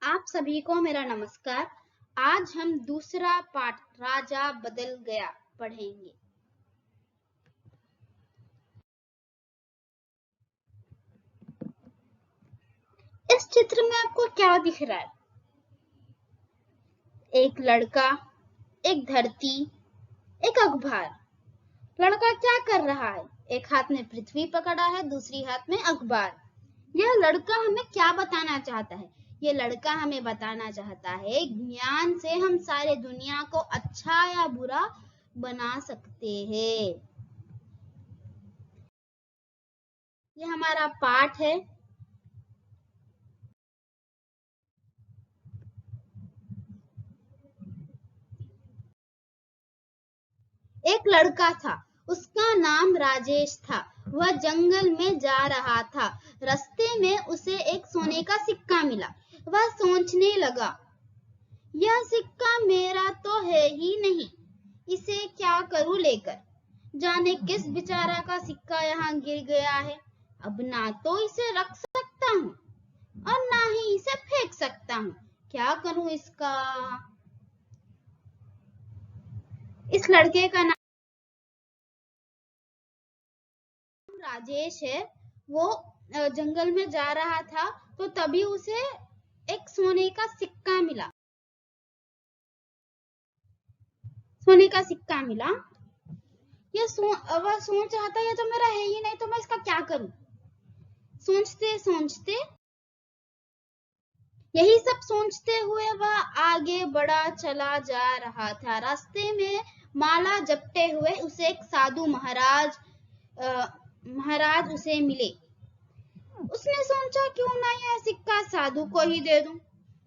आप सभी को मेरा नमस्कार। आज हम दूसरा पाठ राजा बदल गया पढ़ेंगे। इस चित्र में आपको क्या दिख रहा है? एक लड़का, एक धरती, एक अखबार। लड़का क्या कर रहा है? एक हाथ में पृथ्वी पकड़ा है, दूसरी हाथ में अखबार। यह लड़का हमें क्या बताना चाहता है? ये लड़का हमें बताना चाहता है ज्ञान से हम सारे दुनिया को अच्छा या बुरा बना सकते हैं। ये हमारा पाठ है। एक लड़का था, उसका नाम राजेश था। वह जंगल में जा रहा था। रास्ते में उसे एक सोने का सिक्का मिला। वह सोचने लगा, यह सिक्का मेरा तो है ही नहीं, इसे क्या करूं लेकर। जाने किस बेचारा का सिक्का यहाँ गिर गया है। अब ना तो इसे रख सकता हूँ और ना ही इसे फेंक सकता हूँ। क्या करूं इसका? इस लड़के का नाम राजेश है। वो जंगल में जा रहा था तो तभी उसे एक सोने का सिक्का मिला। सोने का सिक्का मिला। वह सोच रहा था, ये तो मेरा है ही नहीं, तो मैं इसका क्या करूं। सोचते सोचते यही सब सोचते हुए वह आगे बढ़ा चला जा रहा था। रास्ते में माला जपते हुए उसे एक साधु महाराज उसे मिले। उसने सोचा, क्यों ना यह सिक्का साधु को ही दे दूं।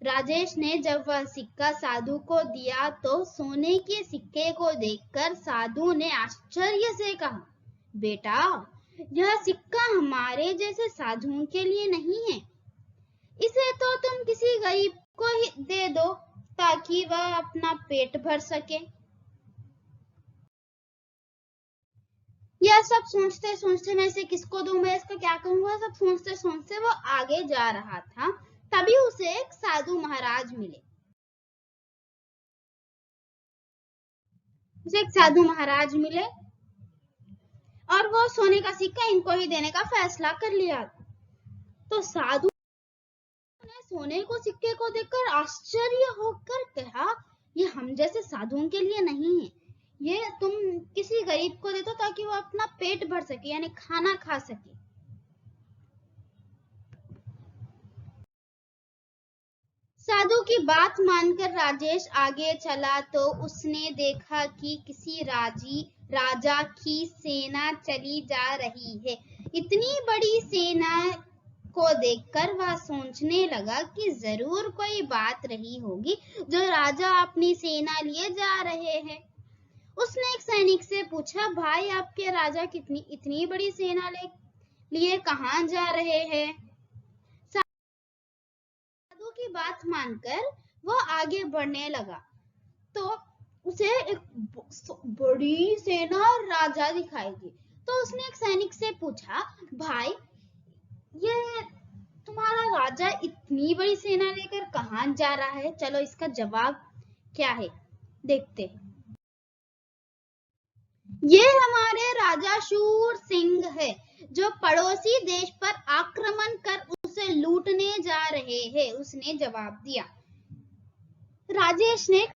राजेश ने जब वह सिक्का साधु को दिया तो सोने के सिक्के को देखकर साधु ने आश्चर्य से कहा, बेटा, यह सिक्का हमारे जैसे साधुओं के लिए नहीं है। इसे तो तुम किसी गरीब को ही दे दो ताकि वह अपना पेट भर सके। यह सब सोचते सोचते मैं इसे किसको दूं, मैं इसका क्या कहूंगा, सब सोचते सोचते वो आगे जा रहा था। तभी उसे एक साधु महाराज मिले। उसे एक साधु महाराज मिले और वो सोने का सिक्का इनको ही देने का फैसला कर लिया। तो साधु ने सोने को सिक्के को देखकर आश्चर्य होकर कहा, ये हम जैसे साधुओं के लिए नहीं है, ये तुम किसी गरीब को दे दो ताकि वो अपना पेट भर सके, यानी खाना खा सके। साधु की बात मानकर राजेश आगे चला तो उसने देखा कि किसी राजा की सेना चली जा रही है। इतनी बड़ी सेना को देखकर वह सोचने लगा कि जरूर कोई बात रही होगी जो राजा अपनी सेना लिए जा रहे हैं। उसने एक सैनिक से पूछा, भाई, आपके राजा इतनी बड़ी सेना लिए कहाँ जा रहे हैं? साधु की बात मानकर वो आगे बढ़ने लगा तो उसे एक बड़ी सेना और राजा दिखाई दी। तो उसने एक सैनिक से पूछा, भाई, ये तुम्हारा राजा इतनी बड़ी सेना लेकर कहाँ जा रहा है? चलो इसका जवाब क्या है देखते हैं। ये हमारे राजा शूर सिंह है जो पड़ोसी देश पर आक्रमण कर उसे लूटने जा रहे हैं, उसने जवाब दिया। राजेश ने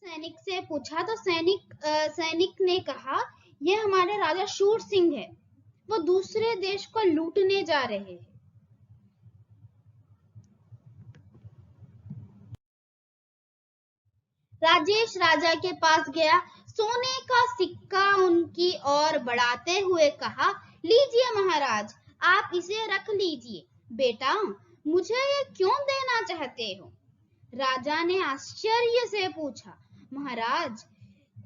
सैनिक से पूछा तो सैनिक ने कहा, ये हमारे राजा शूर सिंह है, वो दूसरे देश को लूटने जा रहे हैं। राजेश राजा के पास गया, सोने का सिक्का उनकी ओर बढ़ाते हुए कहा, लीजिए महाराज, आप इसे रख लीजिए। बेटा, मुझे ये क्यों देना चाहते हो? राजा ने आश्चर्य से पूछा, महाराज,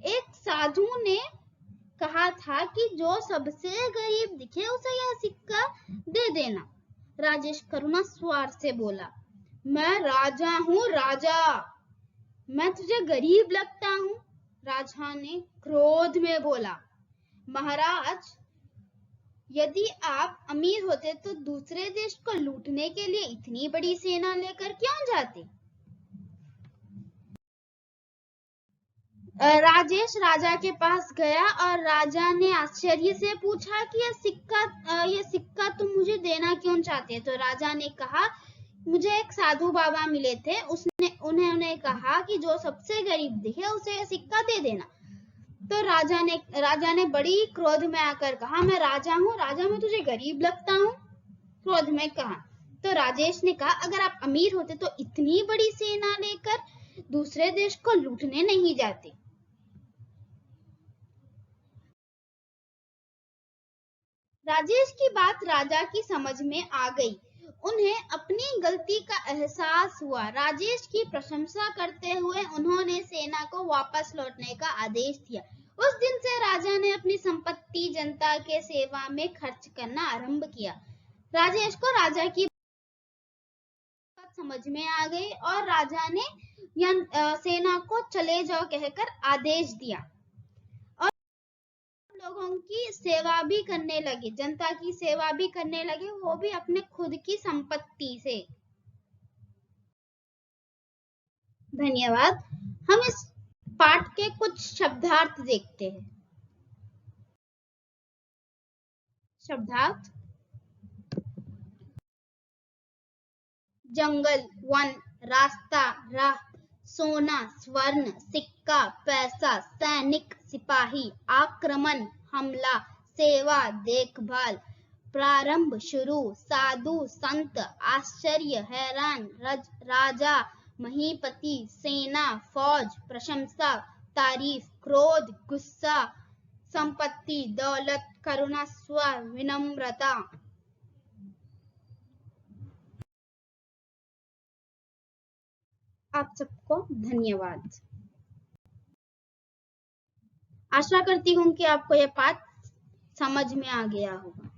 एक साधु ने कहा था कि जो सबसे गरीब दिखे उसे यह सिक्का दे देना। राजेश करुणा स्वर से बोला, मैं राजा हूँ, राजा, मैं तुझे गरीब लगता हूँ? राजा ने क्रोध में बोला, महाराज, यदि आप अमीर होते तो दूसरे देश को लूटने के लिए इतनी बड़ी सेना लेकर क्यों जाते? राजेश राजा के पास गया और राजा ने आश्चर्य से पूछा कि ये सिक्का तुम मुझे देना क्यों चाहते? तो राजा ने कहा, मुझे एक साधु बाबा मिले थे, उन्होंने कहा कि जो सबसे गरीब दिखे उसे ये सिक्का दे देना। तो राजा ने बड़ी क्रोध में आकर कहा, मैं राजा हूँ, राजा मैं तुझे गरीब लगता हूँ? क्रोध में कहा। तो राजेश ने कहा, अगर आप अमीर होते तो इतनी बड़ी सेना लेकर दूसरे देश को लूटने नहीं जाते। राजेश की बात राजा की समझ में आ गई। उन्हें अपनी गलती का एहसास हुआ। राजेश की प्रशंसा करते हुए उन्होंने सेना को वापस लौटने का आदेश दिया। उस दिन से राजा ने अपनी संपत्ति जनता के सेवा में खर्च करना आरंभ किया। राजेश को राजा की बात समझ में आ गई और राजा ने सेना को चले जाओ कहकर आदेश दिया और लोगों की सेवा भी करने लगे, जनता की सेवा भी करने लगे, वो भी अपने खुद की संपत्ति से। धन्यवाद। हम इस पाठ के कुछ शब्दार्थ देखते हैं। शब्दार्थ: जंगल, वन, रास्ता, राह, सोना, स्वर्ण, सिक्का, पैसा, सैनिक, सिपाही, आक्रमण, हमला, सेवा, देखभाल, प्रारंभ, शुरू, साधु, संत, आश्चर्य, हैरान, राजा, महीपति, सेना, फौज, प्रशंसा, तारीफ, क्रोध, गुस्सा, संपत्ति, दौलत, करुणा, स्व, विनम्रता। आप सबको धन्यवाद। आशा करती हूँ कि आपको यह पाठ समझ में आ गया होगा।